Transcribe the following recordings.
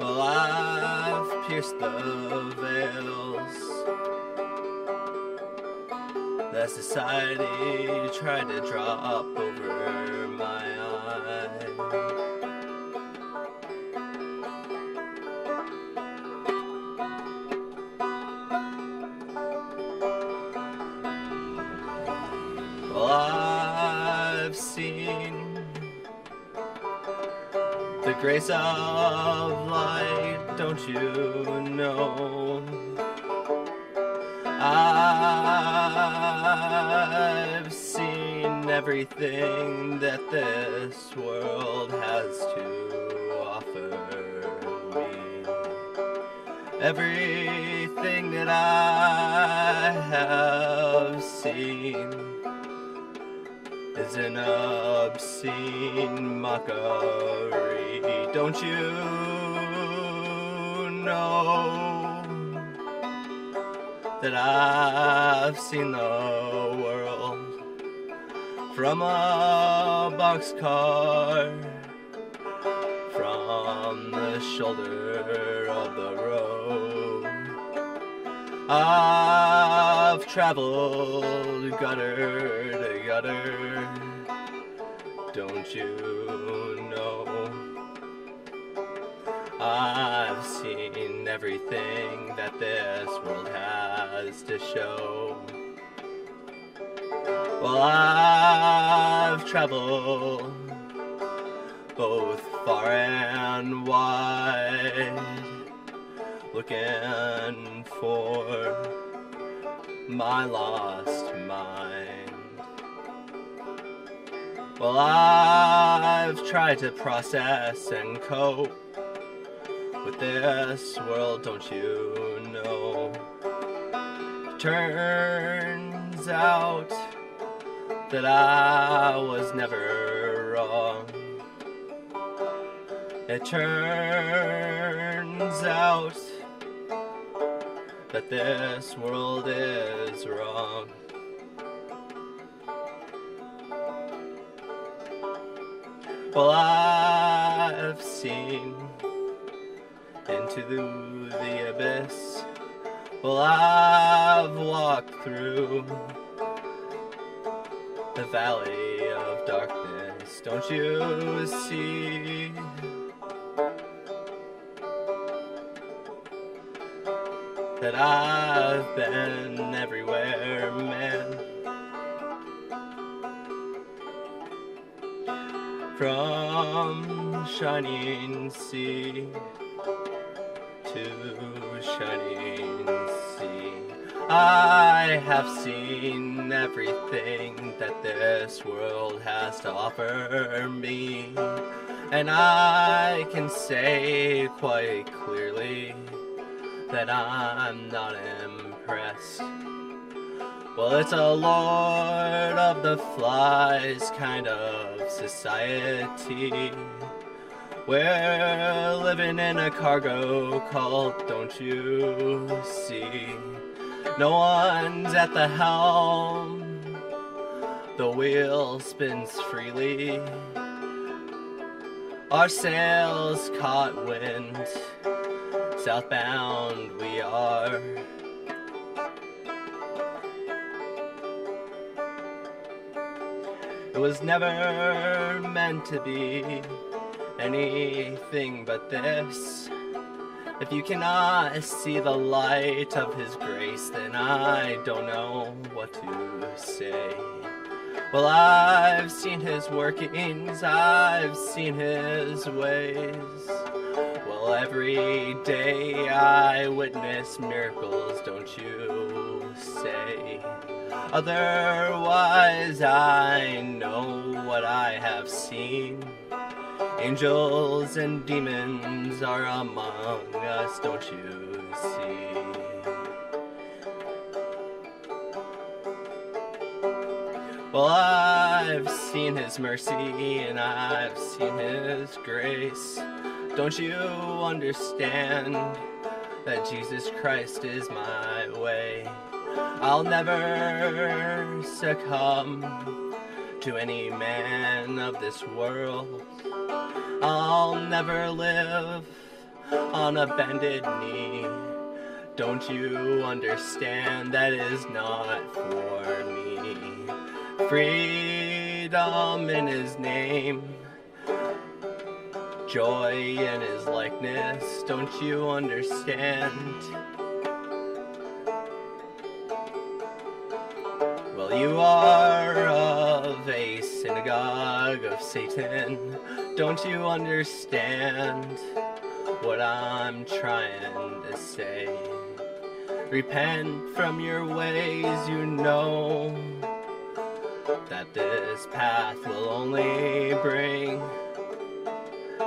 Well, I've pierced the veils that society tried to drop over my eyes. Well, I've seen the grace of light, don't you know? I've seen everything that this world has to offer me. Everything that I have seen is an obscene mockery. Don't you know that I've seen the world from a boxcar, from the shoulder of the road? I've traveled gutter to gutter, don't you know? I've seen everything that this world has to show. Well, I've traveled both far and wide, looking for my lost mind. Well, I've tried to process and cope with this world, don't you know? Turns out that I was never wrong. It turns out that this world is wrong. Well, I've seen into the abyss. Well, I've walked through the valley of darkness, don't you see? That I've been everywhere, man. From shining sea to shining sea, I have seen everything that this world has to offer me, and I can say quite clearly that I'm not impressed. Well, it's a Lord of the Flies kind of society. We're living in a cargo cult, don't you see? No one's at the helm, the wheel spins freely. Our sails caught wind, southbound we are. It was never meant to be anything but this. If you cannot see the light of His grace, then I don't know what to say. Well, I've seen His workings, I've seen His ways. Well, every day I witness miracles, don't you say? Otherwise I know what I have seen. Angels and demons are among us, don't you see? Well, I've seen His mercy and I've seen His grace. Don't you understand that Jesus Christ is my way? I'll never succumb to any man of this world. I'll never live on a bended knee. Don't you understand that is not for me? Freedom in his name, joy in his likeness. Don't you understand? Well, you are of a synagogue of Satan. Don't you understand what I'm trying to say? Repent from your ways, you know that this path will only bring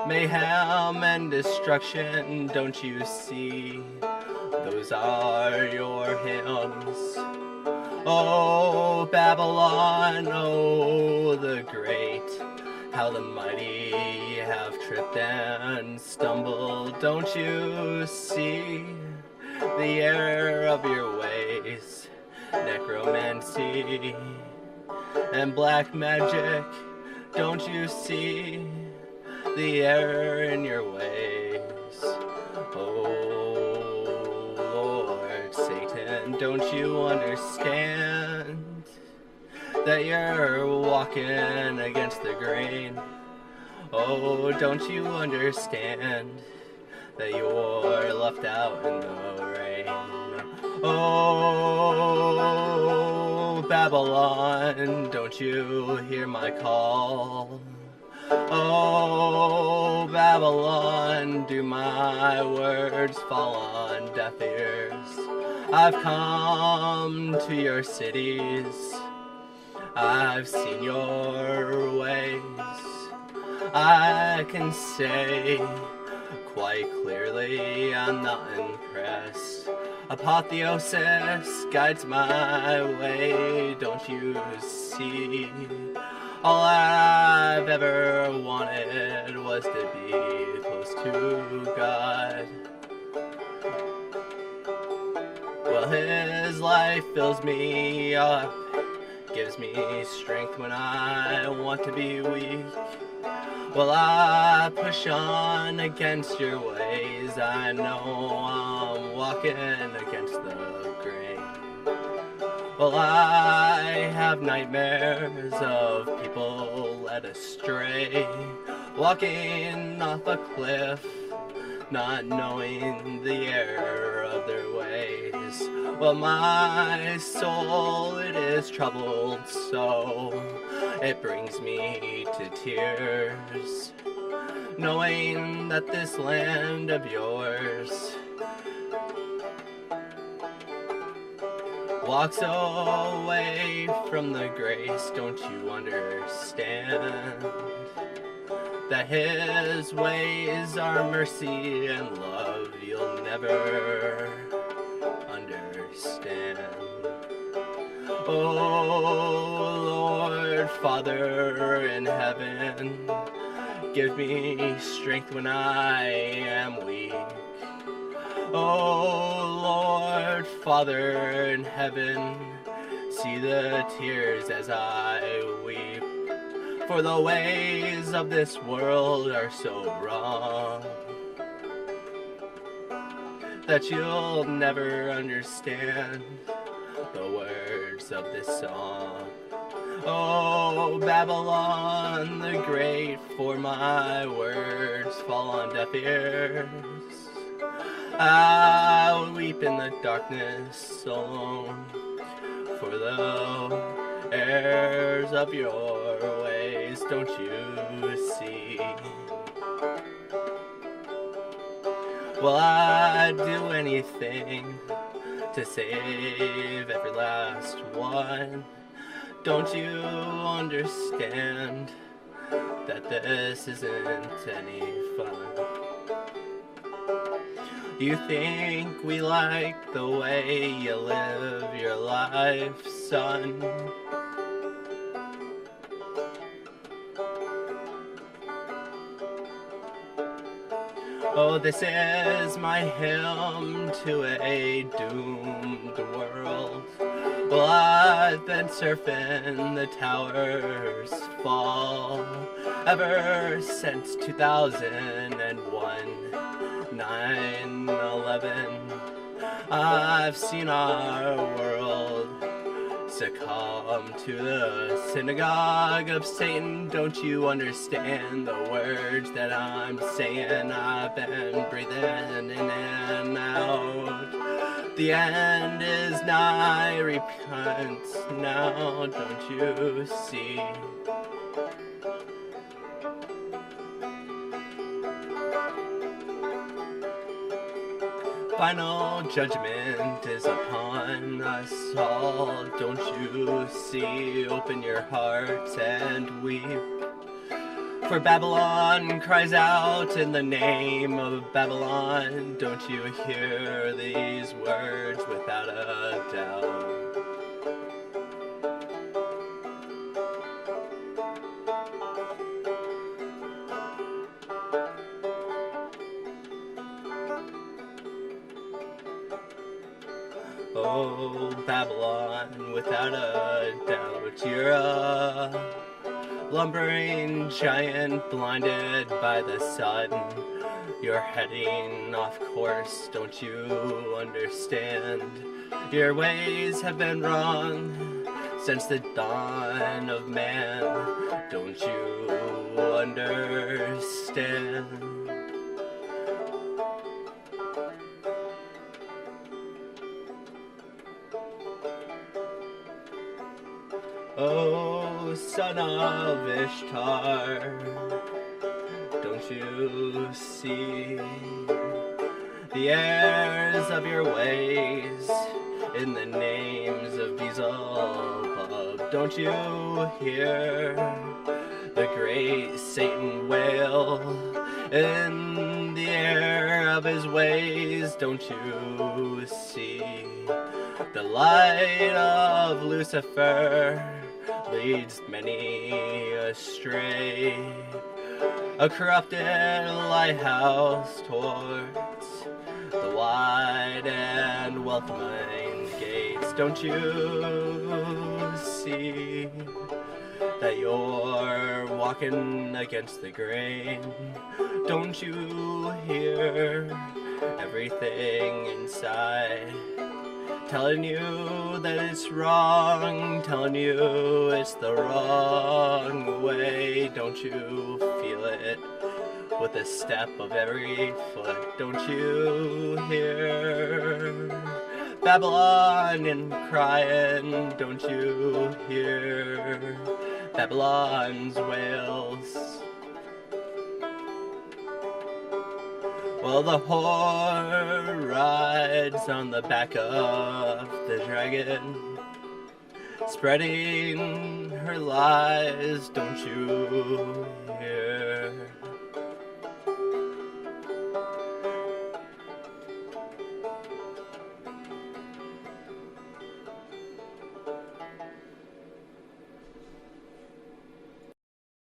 mayhem and destruction. Don't you see? Those are your hymns. Oh, Babylon, oh, the great, how the mighty have tripped and stumbled. Don't you see the error of your ways? Necromancy and black magic. Don't you see the error in your ways? Oh, Lord Satan, don't you understand that you're walking against the grain? Oh, don't you understand that you're left out in the rain? Oh, Babylon, don't you hear my call? Oh, Babylon, do my words fall on deaf ears? I've come to your cities, I've seen your ways. I can say quite clearly I'm not impressed. Apotheosis guides my way. Don't you see? All I've ever wanted was to be close to God. Well, his life fills me up, gives me strength when I want to be weak. Well, I push on against your ways. I know I'm walking against the grain. Well, I have nightmares of people led astray, walking off a cliff, not knowing the error of their ways. Well, my soul, it is troubled so, it brings me to tears, knowing that this land of yours walks away from the grace. Don't you understand that his ways are mercy and love? You'll never understand. Oh, Lord, Father in heaven, give me strength when I am weak. Oh, Lord, Father in heaven, see the tears as I weep. For the ways of this world are so wrong that you'll never understand the words of this song. Oh, Babylon the Great, for my words fall on deaf ears. I will weep in the darkness alone for the errors of your ways. Don't you see? Well, I'd do anything to save every last one. Don't you understand that this isn't any fun? You think we like the way you live your life, son? Oh, this is my hymn to a doomed world. Well, I've been surfing the tower's fall ever since 2001. 9/11. I've seen our world succumb to the synagogue of Satan. Don't you understand the words that I'm saying? I've been breathing in and out. The end is nigh, repent now, don't you see? Final judgment is upon us all, don't you see? Open your hearts and weep. For Babylon cries out in the name of Babylon. Don't you hear these words without a doubt? Oh, Babylon, without a doubt, you're a lumbering giant blinded by the sun. You're heading off course, don't you understand? Your ways have been wrong since the dawn of man. Don't you understand? Oh, son of Ishtar, don't you see the heirs of your ways in the names of Beelzebub? Don't you hear the great Satan wail in the air of his ways? Don't you see the light of Lucifer leads many astray, a corrupted lighthouse towards the wide and welcoming gates. Don't you see that you're walking against the grain? Don't you hear everything inside telling you that it's wrong, telling you it's the wrong way? Don't you feel it with the step of every foot? Don't you hear Babylon and crying? Don't you hear Babylon's wails? Well, the whore rides on the back of the dragon, spreading her lies, don't you hear?